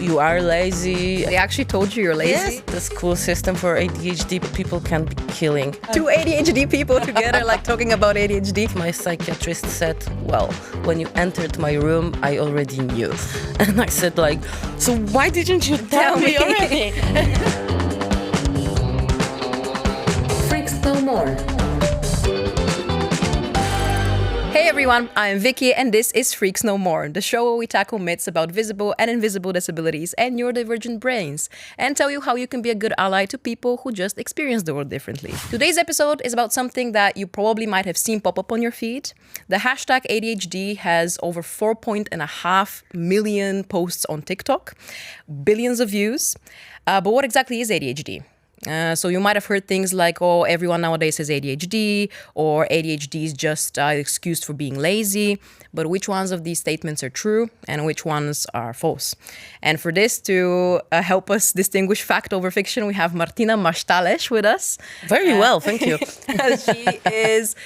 you are lazy. They actually told you you're lazy? Yes, the school system for ADHD people can be killing. Two ADHD people together like talking about ADHD. My psychiatrist said, well, when you entered my room, I already knew. And I said like, so why didn't you tell me already? Freaks No More. Hey everyone, I'm Vicky and this is Freaks No More, the show where we tackle myths about visible and invisible disabilities and neurodivergent brains, and tell you how you can be a good ally to people who just experience the world differently. Today's episode is about something that you probably might have seen pop up on your feed. The hashtag ADHD has over 4.5 million posts on TikTok, billions of views. But what exactly is ADHD? So you might have heard things like, oh, everyone nowadays has ADHD, or ADHD is just excused for being lazy. But which ones of these statements are true and which ones are false? And for this to help us distinguish fact over fiction, we have Martyna Masztalerz with us. Very well, thank you.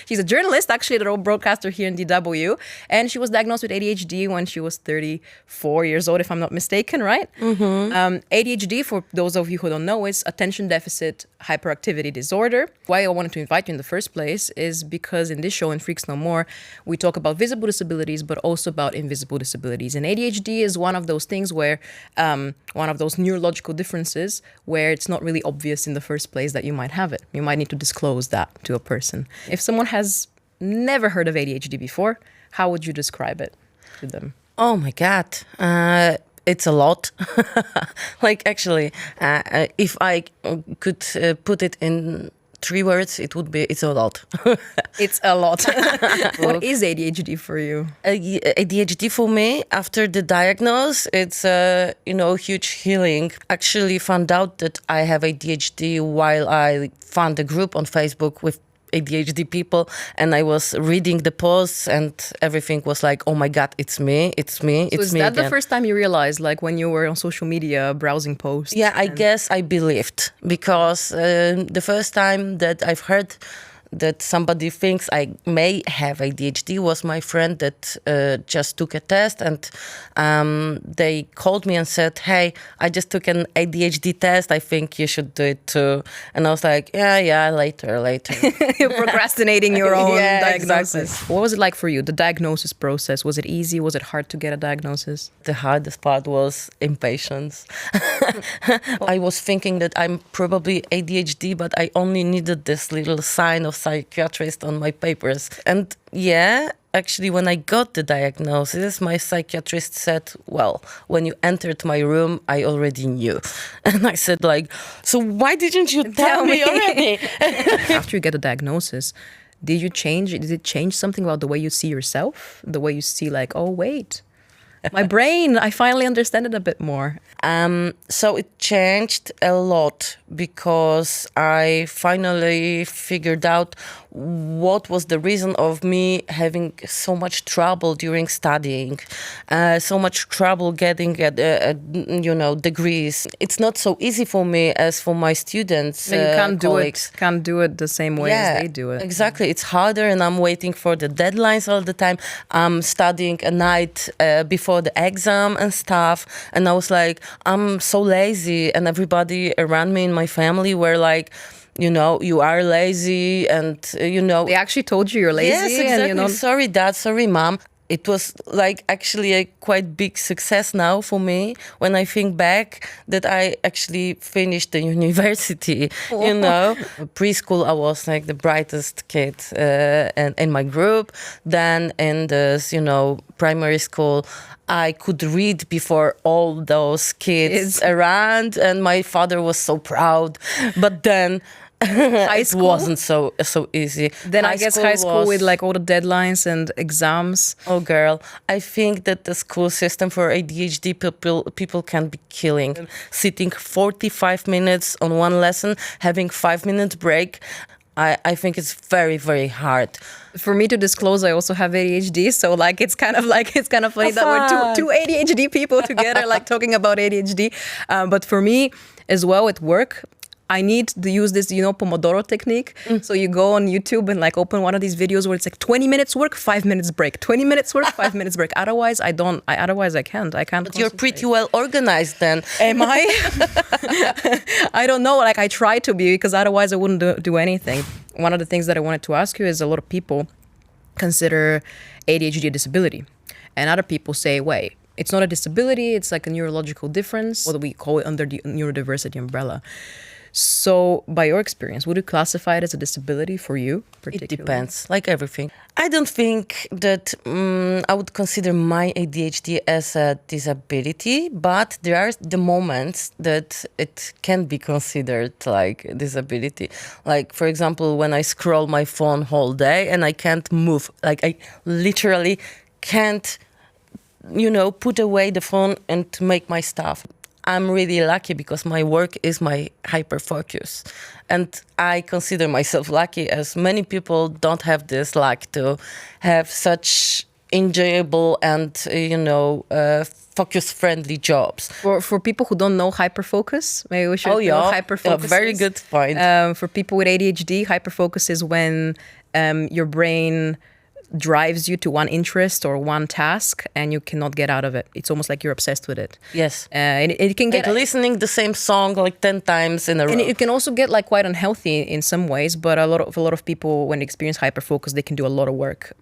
She's a journalist, actually, a broadcaster here in DW. And she was diagnosed with ADHD when she was 34 years old, if I'm not mistaken, right? Mm-hmm. ADHD, for those of you who don't know, is attention deficit hyperactivity disorder. Why I wanted to invite you in the first place is because in this show, in Freaks No More, we talk about visible disabilities, but also about invisible disabilities. And ADHD is one of those things where, one of those neurological differences where it's not really obvious in the first place that you might have it. You might need to disclose that to a person. If someone has never heard of ADHD before, how would you describe it to them? Oh my God. It's a lot. Like actually, if I could put it in 3 words, it would be, it's a lot. It's a lot. What is ADHD for you? ADHD for me, after the diagnosis, it's huge healing. Actually found out that I have ADHD while I found a group on Facebook with ADHD people, and I was reading the posts and everything was like, oh my God, it's me. So is that again. The first time you realized, like when you were on social media browsing posts? Yeah, I guess I believed, because the first time that I've heard that somebody thinks I may have ADHD was my friend that just took a test, and they called me and said, hey, I just took an ADHD test, I think you should do it too. And I was like, yeah, later. You're procrastinating your own diagnosis. Exactly. What was it like for you, the diagnosis process? Was it easy? Was it hard to get a diagnosis? The hardest part was impatience. I was thinking that I'm probably ADHD, but I only needed this little sign of psychiatrist on my papers. And yeah, actually when I got the diagnosis, my psychiatrist said, well, when you entered my room, I already knew. And I said like, so why didn't you tell me already? After you get a diagnosis, did it change something about the way you see yourself? The way you see like, oh wait, my brain, I finally understand it a bit more. So it changed a lot because I finally figured out what was the reason of me having so much trouble during studying, so much trouble getting degrees. It's not so easy for me as for my students. And you colleagues. Can't do it the same way as they do it. Exactly. It's harder, and I'm waiting for the deadlines all the time. I'm studying a night before the exam and stuff, and I was like, I'm so lazy, and everybody around me in my family were like, you are lazy, and They actually told you you're lazy. Yes, exactly. And, sorry dad, sorry mom. It was like actually a quite big success now for me when I think back that I actually finished the university. Preschool I was like the brightest kid in my group. Then in the primary school I could read before all those kids around, and my father was so proud. But then it wasn't so easy. Then I guess high school with like all the deadlines and exams. Oh girl, I think that the school system for ADHD people can be killing. Sitting 45 minutes on one lesson, having 5-minute break, I think it's very, very hard. For me to disclose, I also have ADHD, so like it's kind of funny that we're two ADHD people together, like talking about ADHD. But for me as well at work, I need to use this, Pomodoro technique. So you go on YouTube and like open one of these videos where it's like 20 minutes work, 5 minutes break, 20 minutes work, 5 minutes break. Otherwise, I can't. But you're pretty well organized then. Am I? I don't know. Like I try to be, because otherwise I wouldn't do anything. One of the things that I wanted to ask you is a lot of people consider ADHD a disability. And other people say, wait, it's not a disability. It's like a neurological difference, what we call it under the neurodiversity umbrella. So by your experience, would you classify it as a disability for you particularly? It depends, like everything. I don't think that I would consider my ADHD as a disability, but there are the moments that it can be considered like a disability. Like, for example, when I scroll my phone whole day and I can't move, like I literally can't, put away the phone and make my stuff. I'm really lucky because my work is my hyperfocus. And I consider myself lucky, as many people don't have this luck to have such enjoyable and, focus-friendly jobs. For people who don't know hyperfocus, maybe we should know hyperfocus. Very good point. For people with ADHD, hyperfocus is when your brain drives you to one interest or one task and you cannot get out of it. It's almost like you're obsessed with it. Yes. And it can get... Like listening the same song like 10 times in a row. And it can also get like quite unhealthy in some ways, but a lot of people, when they experience hyperfocus, they can do a lot of work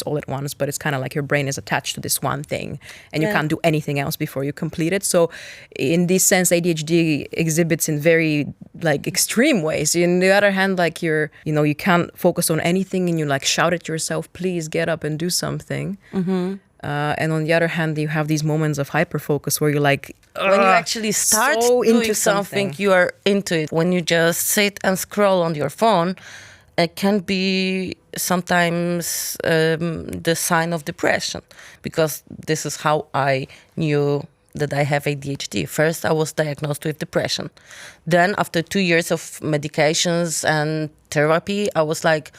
all at once, but it's kind of like your brain is attached to this one thing and you can't do anything else before you complete it. So in this sense, ADHD exhibits in very like extreme ways. On the other hand, like you can't focus on anything and you like shout at yourself, please get up and do something. And on the other hand, you have these moments of hyperfocus where you're like, when you actually start doing something, you are into it. When you just sit and scroll on your phone, it can be sometimes the sign of depression, because this is how I knew that I have ADHD. First, I was diagnosed with depression. Then after 2 years of medications and therapy, I was like,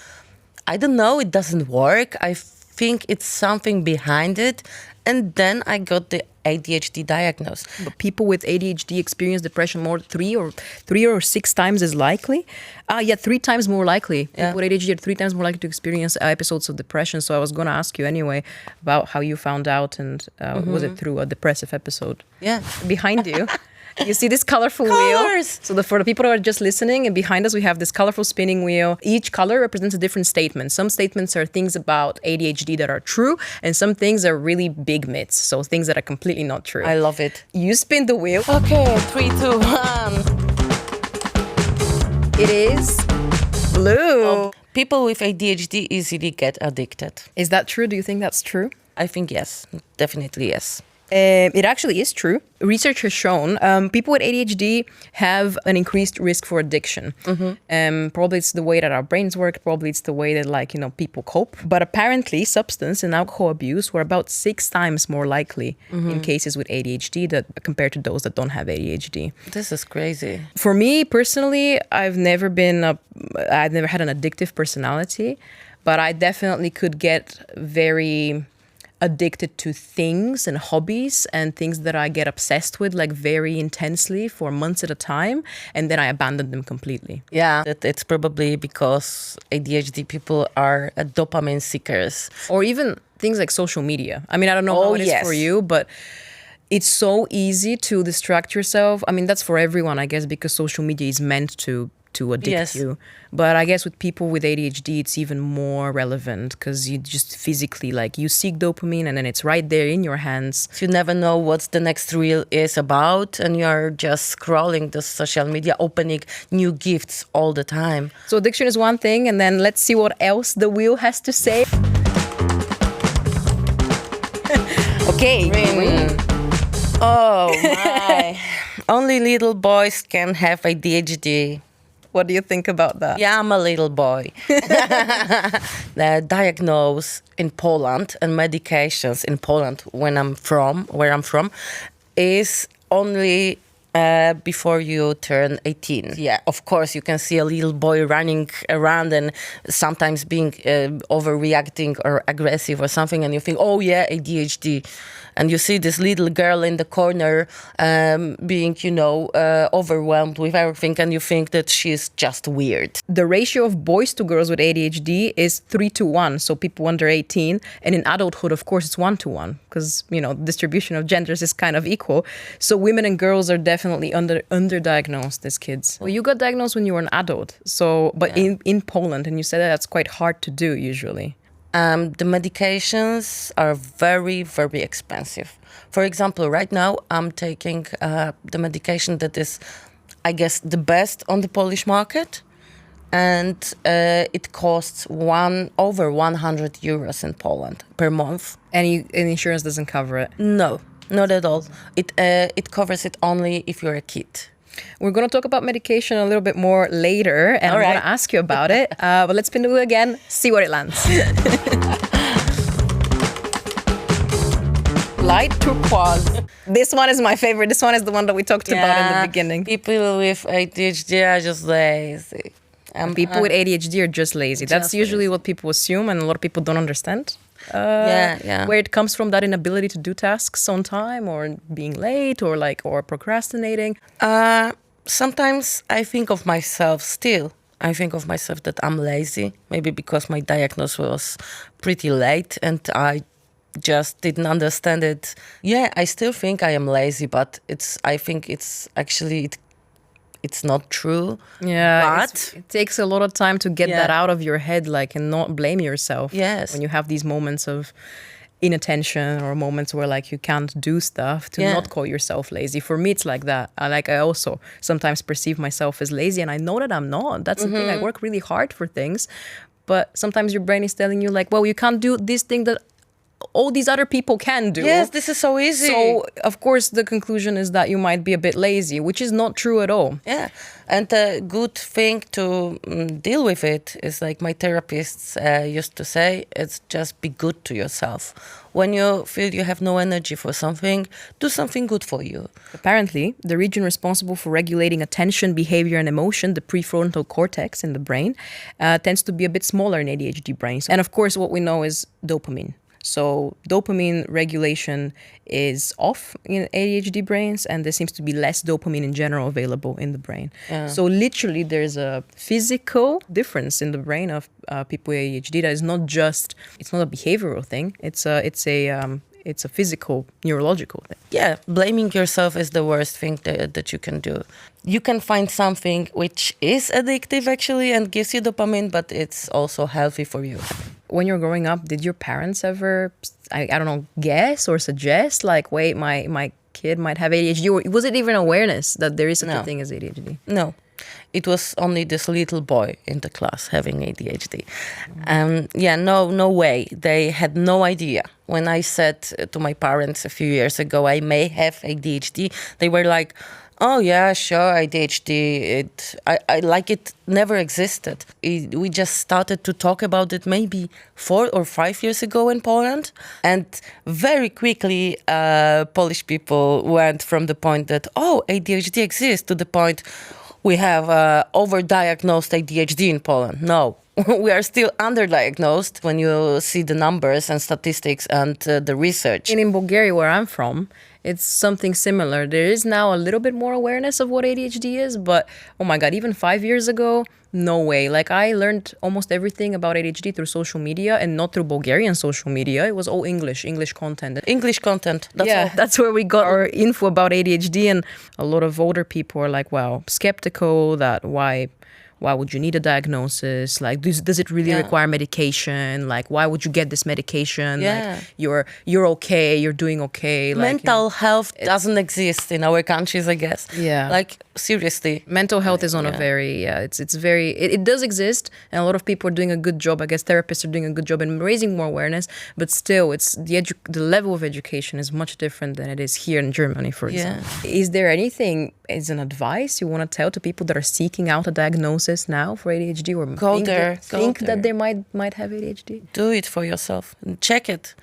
I don't know, it doesn't work. I think it's something behind it. And then I got the ADHD diagnosis. But people with ADHD experience depression more three or 6 times as likely. 3 times more likely. Yeah. People with ADHD are 3 times more likely to experience episodes of depression. So I was going to ask you anyway about how you found out, and was it through a depressive episode? Yeah. Behind you. You see this colorful wheel? So for the people who are just listening, and behind us we have this colorful spinning wheel. Each color represents a different statement. Some statements are things about ADHD that are true, and some things are really big myths. So things that are completely not true. I love it. You spin the wheel. Okay, 3, 2, 1. It is blue. People with ADHD easily get addicted. Is that true? Do you think that's true? I think yes, definitely yes. It actually is true. Research has shown people with ADHD have an increased risk for addiction. Probably it's the way that our brains work. Probably it's the way that people cope. But apparently substance and alcohol abuse were about 6 times more likely in cases with ADHD compared to those that don't have ADHD. This is crazy. For me personally, I've never had an addictive personality, but I definitely could get very addicted to things and hobbies and things that I get obsessed with like very intensely for months at a time, and then I abandon them completely. Yeah, it's probably because ADHD people are dopamine seekers. Or even things like social media. I mean, I don't know how it is for you, but it's so easy to distract yourself. I mean, that's for everyone, I guess, because social media is meant to addict you. But I guess with people with ADHD, it's even more relevant because you just physically, you seek dopamine and then it's right there in your hands. You never know what the next reel is about, and you're just scrolling the social media, opening new gifts all the time. So addiction is one thing, and then let's see what else the wheel has to say. Okay. Green. Oh my. Only little boys can have ADHD. What do you think about that? Yeah, I'm a little boy. The diagnosis in Poland and medications in Poland where I'm from, is only before you turn 18. Yeah, of course, you can see a little boy running around and sometimes being overreacting or aggressive or something, and you think, oh yeah, ADHD. And you see this little girl in the corner being, overwhelmed with everything, and you think that she's just weird. The ratio of boys to girls with ADHD is 3-1, so people under 18. And in adulthood, of course, it's 1-1, because, distribution of genders is kind of equal. So women and girls are definitely underdiagnosed as kids. Well, you got diagnosed when you were an adult, but in Poland, and you said that's quite hard to do usually. The medications are very, very expensive. For example, right now I'm taking the medication that is, I guess, the best on the Polish market. And it costs over 100 euros in Poland per month. And insurance doesn't cover it? No, not at all. It covers it only if you're a kid. We're going to talk about medication a little bit more later, and I'm going to ask you about it. But let's spin the wheel again, see where it lands. Light turquoise. This one is my favorite. This one is the one that we talked about in the beginning. People with ADHD are just lazy. People with ADHD are just lazy. That's usually what people assume, and a lot of people don't understand. Where it comes from, that inability to do tasks on time, or being late, or procrastinating. Sometimes I think of myself still. I think of myself that I'm lazy, maybe because my diagnosis was pretty late and I just didn't understand it. Yeah, I still think I am lazy, but I think it's actually it's not true. Yeah, but it takes a lot of time to get that out of your head, and not blame yourself. Yes. When you have these moments of inattention or moments where you can't do stuff, to not call yourself lazy. For me, it's like that. I also sometimes perceive myself as lazy, and I know that I'm not. That's the thing. I work really hard for things, but sometimes your brain is telling you well, you can't do this thing that all these other people can do. Yes, this is so easy. So, of course, the conclusion is that you might be a bit lazy, which is not true at all. Yeah, and a good thing to deal with it is, my therapists used to say, it's just be good to yourself. When you feel you have no energy for something, do something good for you. Apparently, the region responsible for regulating attention, behavior, and emotion, the prefrontal cortex in the brain, tends to be a bit smaller in ADHD brains. And of course, what we know is dopamine. So dopamine regulation is off in ADHD brains, and there seems to be less dopamine in general available in the brain. Yeah. So literally there's a physical difference in the brain of people with ADHD that is it's not a behavioral thing. It's a physical, neurological thing. Yeah, blaming yourself is the worst thing that you can do. You can find something which is addictive actually and gives you dopamine, but it's also healthy for you. When you're growing up, did your parents ever, I don't know, guess or suggest, wait, my kid might have ADHD? Or was it even awareness that there is such a thing as ADHD? No. It was only this little boy in the class having ADHD. No way. They had no idea. When I said to my parents a few years ago, I may have ADHD, they were like, oh yeah, sure, ADHD. It never existed. We just started to talk about it maybe 4 or 5 years ago in Poland. And very quickly, Polish people went from the point that, oh, ADHD exists, to the point, we have overdiagnosed ADHD in Poland. No, we are still underdiagnosed when you see the numbers and statistics and the research. And in Bulgaria, where I'm from, it's something similar. There is now a little bit more awareness of what ADHD is, but oh my God, even 5 years ago, no way. I learned almost everything about ADHD through social media, and not through Bulgarian social media. It was all English content. English content. That's all. That's where we got our info about ADHD, and a lot of older people are skeptical that why would you need a diagnosis? Does it really require medication? Why would you get this medication? Yeah. You're okay. You're doing okay. Mental health doesn't exist in our countries, I guess. Yeah. Seriously. Mental health is on a very, it does exist, and a lot of people are doing a good job. I guess therapists are doing a good job in raising more awareness, but still, it's the level of education is much different than it is here in Germany, for example. Is there anything as an advice you want to tell to people that are seeking out a diagnosis diagnosis now for ADHD, or Go there. think that they might have ADHD? Do it for yourself and check it,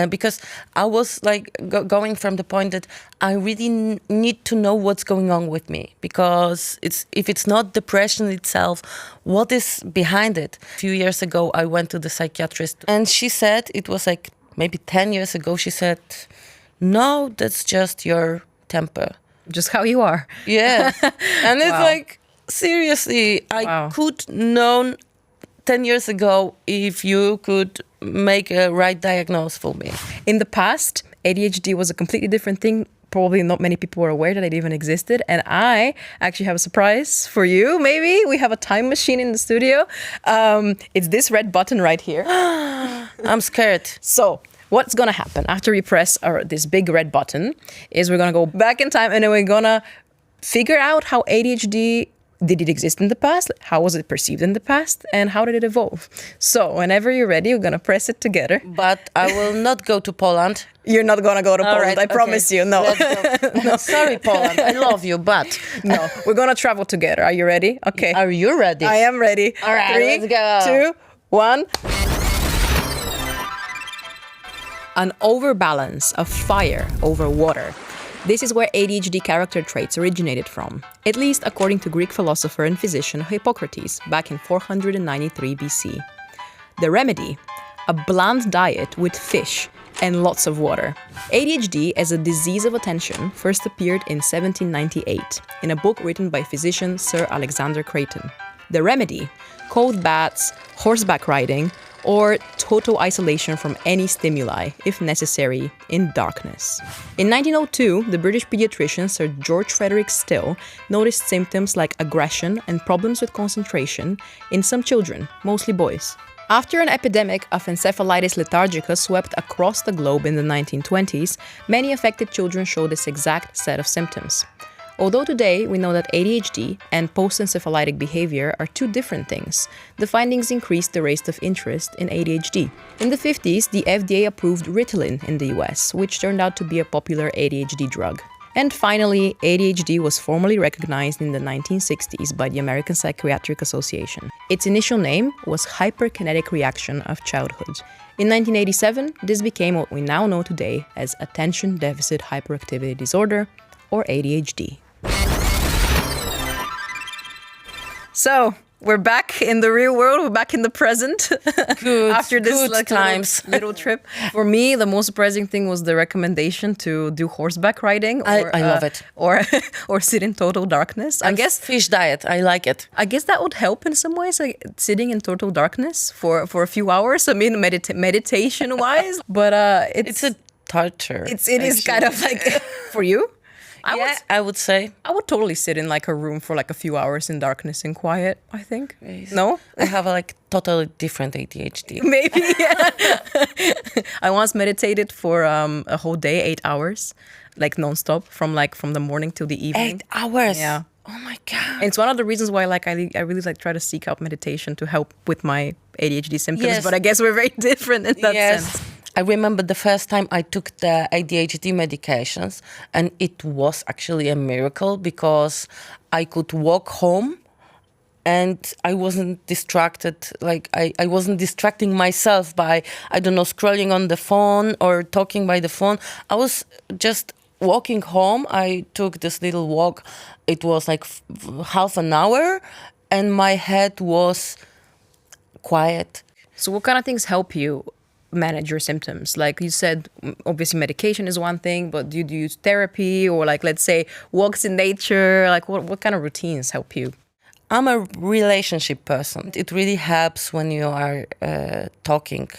because I was like going from the point that I really need to know what's going on with me, because if it's not depression itself, what is behind it? A few years ago I went to the psychiatrist and she said, it was like maybe 10 years ago, she said, no, that's just your temper, just how you are. yeah. And it's Wow. like, seriously, I could known 10 years ago if you could make a right diagnosis for me. In the past, ADHD was a completely different thing. Probably not many people were aware that it even existed. And I actually have a surprise for you. Maybe we have a time machine in the studio. It's this red button right here. I'm scared. So what's going to happen after we press this big red button is we're going to go back in time and then we're going to figure out how ADHD, did it exist in the past? How was it perceived in the past? And how did it evolve? So whenever you're ready, we're going to press it together. But I will not go to Poland. You're not going to go to All Poland, right, I promise you. No. Let's go. No, sorry, Poland. I love you, but... No, we're going to travel together. Are you ready? Okay. Are you ready? I am ready. All right, 3, let's go. 2, 1. An overbalance of fire over water. This is where ADHD character traits originated from, at least according to Greek philosopher and physician Hippocrates back in 493 BC. The remedy? A bland diet with fish and lots of water. ADHD as a disease of attention first appeared in 1798 in a book written by physician Sir Alexander Creighton. The remedy? Cold baths, horseback riding, or total isolation from any stimuli, if necessary, in darkness. In 1902, the British pediatrician Sir George Frederick Still noticed symptoms like aggression and problems with concentration in some children, mostly boys. After an epidemic of encephalitis lethargica swept across the globe in the 1920s, many affected children showed this exact set of symptoms. Although today we know that ADHD and post-encephalitic behavior are two different things, the findings increased the rate of interest in ADHD. In the 50s, the FDA approved Ritalin in the US, which turned out to be a popular ADHD drug. And finally, ADHD was formally recognized in the 1960s by the American Psychiatric Association. Its initial name was hyperkinetic reaction of childhood. In 1987, this became what we now know today as attention deficit hyperactivity disorder, or ADHD. So, we're back in the real world, we're back in the present. Good, after this good like, times. little trip. For me, the most surprising thing was the recommendation to do horseback riding. Or, I love it. Or sit in total darkness. I guess fish diet, I like it. I guess that would help in some ways, like sitting in total darkness for a few hours. I mean, meditation-wise. But It's a torture. it is kind of like, for you? I would say. I would totally sit in like a room for like a few hours in darkness and quiet, I think. No? I have a like totally different ADHD. Maybe, yeah. I once meditated for a whole day, 8 hours, like nonstop, from the morning till the evening. 8 hours? Yeah. Oh my God. And it's one of the reasons why like I really like try to seek out meditation to help with my ADHD symptoms. Yes. But I guess we're very different in that sense. I remember the first time I took the ADHD medications, and it was actually a miracle because I could walk home and I wasn't distracted. Like I wasn't distracting myself by, I don't know, scrolling on the phone or talking by the phone. I was just walking home. I took this little walk. It was like half an hour and my head was quiet. So what kind of things help you manage your symptoms? Like you said, obviously medication is one thing, but do you use therapy or like, let's say, walks in nature? Like what kind of routines help you? I'm a relationship person. It really helps when you are talking,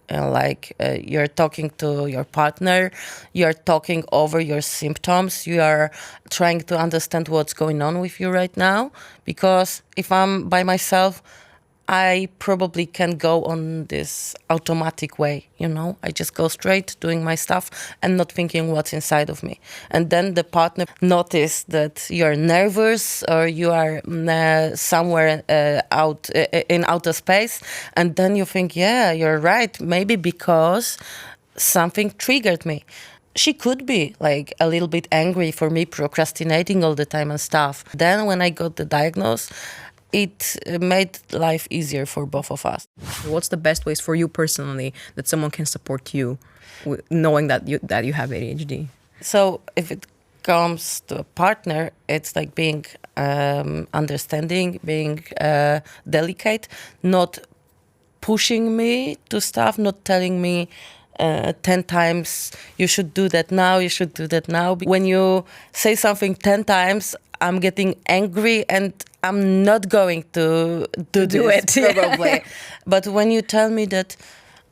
you're talking to your partner, you're talking over your symptoms, you are trying to understand what's going on with you right now. Because if I'm by myself, I probably can go on this automatic way, you know? I just go straight doing my stuff and not thinking what's inside of me. And then the partner notice that you're nervous or you are somewhere out in outer space. And then you think, yeah, you're right. Maybe because something triggered me. She could be like a little bit angry for me procrastinating all the time and stuff. Then when I got the diagnosis, it made life easier for both of us. What's the best ways for you personally that someone can support you, knowing that you have ADHD? So if it comes to a partner, it's like being understanding, being delicate, not pushing me to stuff, not telling me 10 times, you should do that now, you should do that now. When you say something 10 times, I'm getting angry and I'm not going to do it, probably. But when you tell me that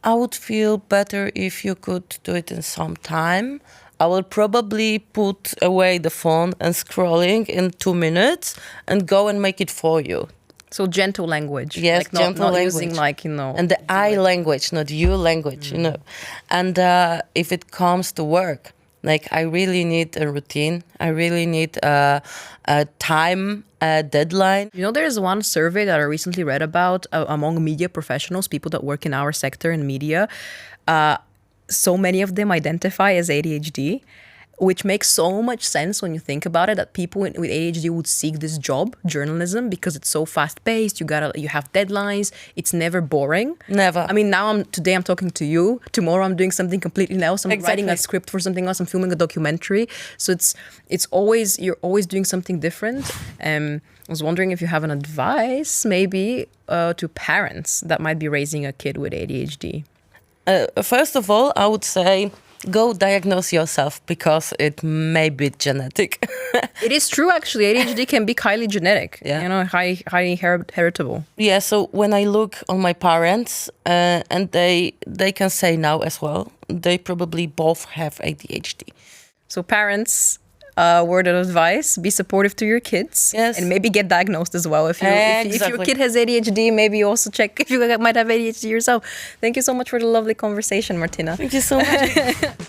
I would feel better if you could do it in some time, I will probably put away the phone and scrolling in 2 minutes and go and make it for you. So gentle language. Yes, like gentle not language. using like, And the I language, not you language, And if it comes to work, like I really need a routine. I really need a time, a deadline. There's one survey that I recently read about among media professionals, people that work in our sector in media. So many of them identify as ADHD, which makes so much sense when you think about it, that people with ADHD would seek this job, journalism, because it's so fast-paced. You have deadlines. It's never boring. Never. I mean, today I'm talking to you. Tomorrow I'm doing something completely else. I'm writing a script for something else. I'm filming a documentary. So you're always doing something different. I was wondering if you have an advice, maybe, to parents that might be raising a kid with ADHD. First of all, I would say go diagnose yourself, because it may be genetic. It is true, actually. ADHD can be highly genetic, highly heritable. Yeah, so when I look on my parents, and they can say now as well, they probably both have ADHD. So parents, word of advice, be supportive to your kids. Yes. And maybe get diagnosed as well. If your kid has ADHD, maybe also check if you might have ADHD yourself. Thank you so much for the lovely conversation, Martyna. Thank you so much.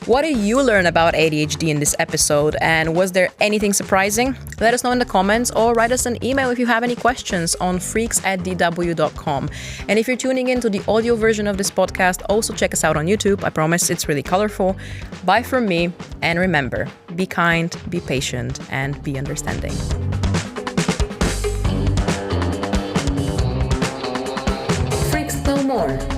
What did you learn about ADHD in this episode? And was there anything surprising? Let us know in the comments, or write us an email if you have any questions on freaks@dw.com. And if you're tuning in to the audio version of this podcast, also check us out on YouTube. I promise it's really colorful. Bye from me, and remember, be kind, be patient, and be understanding. Freaks No More.